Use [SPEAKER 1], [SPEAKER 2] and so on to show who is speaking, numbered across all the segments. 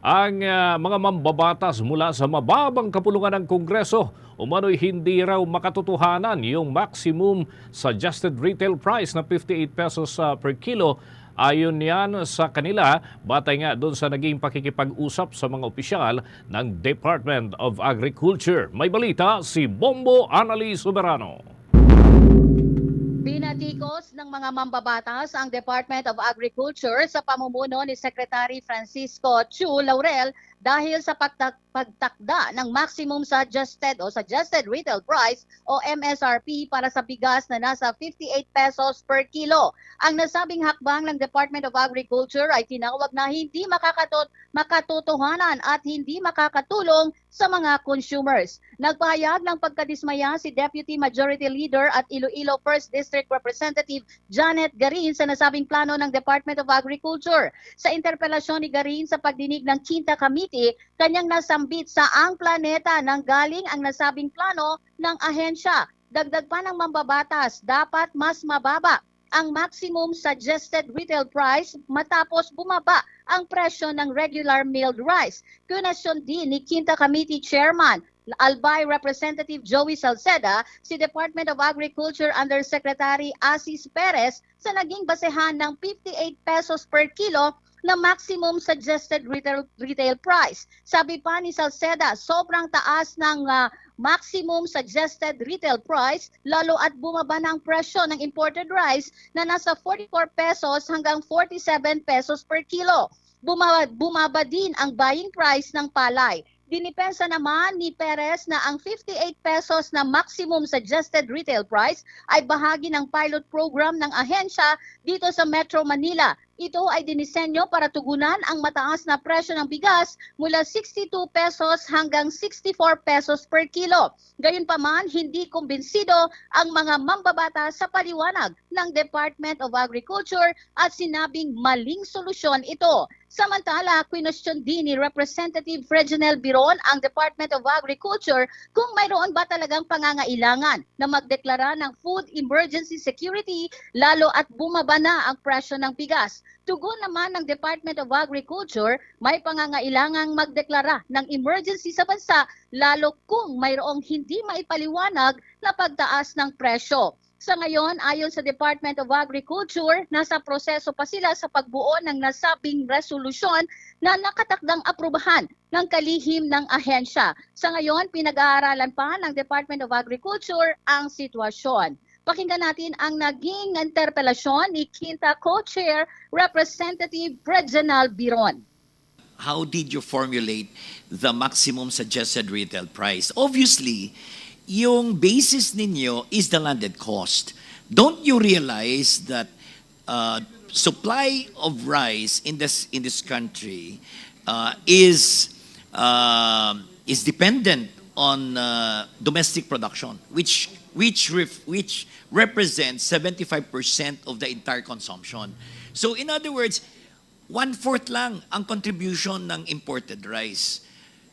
[SPEAKER 1] Ang mga mambabatas mula sa mababang kapulungan ng Kongreso umano'y hindi raw makatotohanan yung maximum suggested retail price na 58 pesos per kilo. Ayon yan sa kanila, batay nga doon sa naging pakikipag-usap sa mga opisyal ng Department of Agriculture. May balita si Bombo Annalise Soberano.
[SPEAKER 2] Binatikos ng mga mambabatas ang Department of Agriculture sa pamumuno ni Secretary Francisco Chu Laurel dahil sa pagtakda ng maximum suggested retail price o MSRP para sa bigas na nasa 58 pesos per kilo. Ang nasabing hakbang ng Department of Agriculture ay tinawag na hindi makatotohanan at hindi makakatulong sa mga consumers. Nagpahayag ng pagkadismaya si Deputy Majority Leader at Iloilo 1st District Representative Janet Garin sa nasabing plano ng Department of Agriculture. Sa interpelasyon ni Garin sa pagdinig ng Quinta Committee, kanyang nasambit sa ang planeta nang galing ang nasabing plano ng ahensya. Dagdag pa ng mambabatas, dapat mas mababa ang maximum suggested retail price matapos bumaba ang presyo ng regular milled rice. Kunasyon din ni Quinta Committee Chairman Albay Representative Joey Salceda, si Department of Agriculture Undersecretary Asis Perez sa naging basehan ng 58 pesos per kilo na maximum suggested retail price. Sabi pa ni Salceda, sobrang taas ng maximum suggested retail price lalo at bumaba ng presyo ng imported rice na nasa 44 pesos hanggang 47 pesos per kilo. Bumaba din ang buying price ng palay. Dinipensa naman ni Perez na ang 58 pesos na maximum suggested retail price ay bahagi ng pilot program ng ahensya dito sa Metro Manila. Ito ay dinisenyo para tugunan ang mataas na presyo ng bigas mula 62 pesos hanggang 64 pesos per kilo. Gayunpaman, hindi kumbinsido ang mga mambabatas sa paliwanag ng Department of Agriculture at sinabing maling solusyon ito. Samantala, kwinestyon din ni Representative Reginald Biron ang Department of Agriculture kung mayroon ba talagang pangangailangan na magdeklara ng food emergency security lalo at bumaba na ang presyo ng bigas. Tugon naman ng Department of Agriculture, may pangangailangang magdeklara ng emergency sa bansa lalo kung mayroong hindi maipaliwanag na pagtaas ng presyo. Sa ngayon, ayon sa Department of Agriculture, nasa proseso pa sila sa pagbuo ng nasabing resolusyon na nakatakdang aprubahan ng kalihim ng ahensya. Sa ngayon, pinag-aaralan pa ng Department of Agriculture ang sitwasyon. Pakinggan natin ang naging interpelasyon ni Quinta Co-Chair Representative Reginald Biron.
[SPEAKER 3] How did you formulate the maximum suggested retail price? Obviously, yung basis ninyo is the landed cost. Don't you realize that supply of rice in this country is dependent on domestic production, which represents 75% of the entire consumption. So in other words, 1/4 lang ang contribution ng imported rice.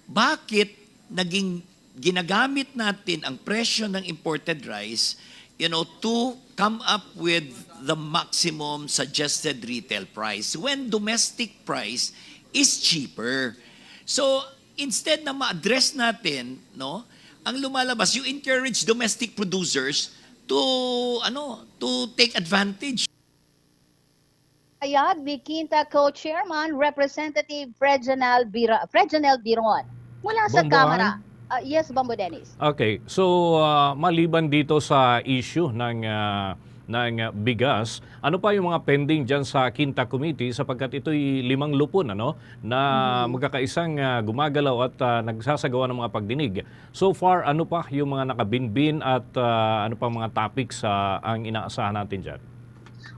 [SPEAKER 3] Bakit naging ginagamit natin ang presyo ng imported rice, to come up with the maximum suggested retail price when domestic price is cheaper? So, instead na ma-address natin, ang lumalabas, you encourage domestic producers to take advantage.
[SPEAKER 2] Ayag ni Quinta Co-Chairman Representative Reginald Biron mula sa
[SPEAKER 1] Bomboan?
[SPEAKER 2] Kamara. Yes, Bombo Dennis.
[SPEAKER 1] Okay, so maliban dito sa issue ng bigas, ano pa yung mga pending dyan sa Quinta Committee sapagkat ito'y 5 lupon na magkakaisang gumagalaw at nagsasagawa ng mga pagdinig. So far, ano pa yung mga nakabinbin at ano pa mga topics ang inaasahan natin dyan?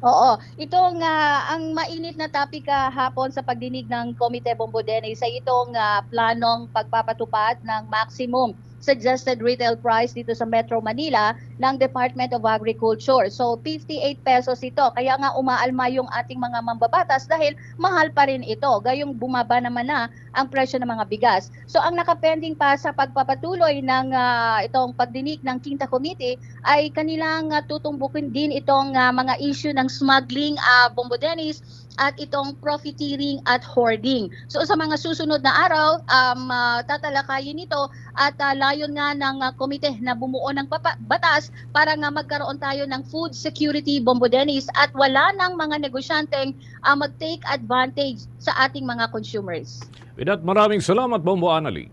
[SPEAKER 2] Oo, itong ang mainit na topic hapon sa pagdinig ng Komite Bombo Dennis ay itong planong pagpapatupad ng maximum suggested retail price dito sa Metro Manila ng Department of Agriculture. So 58 pesos ito. Kaya nga umaalma yung ating mga mambabatas dahil mahal pa rin ito. Gayong bumaba naman na ang presyo ng mga bigas. So ang nakapending pa sa pagpapatuloy ng itong pagdinig ng Quinta Committee ay kanilang tutumbukin din itong mga issue ng smuggling, Bombo Dennis, at itong profiteering at hoarding. So sa mga susunod na araw, tatalakayin ito at layon nga ng komite na bumuo ng batas para nga magkaroon tayo ng food security, Bombo Dennis, at wala ng mga negosyanteng mag-take advantage sa ating mga consumers.
[SPEAKER 1] With that, maraming salamat, Bombo Anali.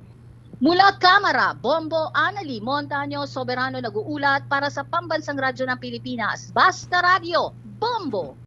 [SPEAKER 2] Mula Kamara, Bombo Anali, Montaño Soberano nag-uulat para sa Pambansang Radyo ng Pilipinas. Basta Radio, Bombo!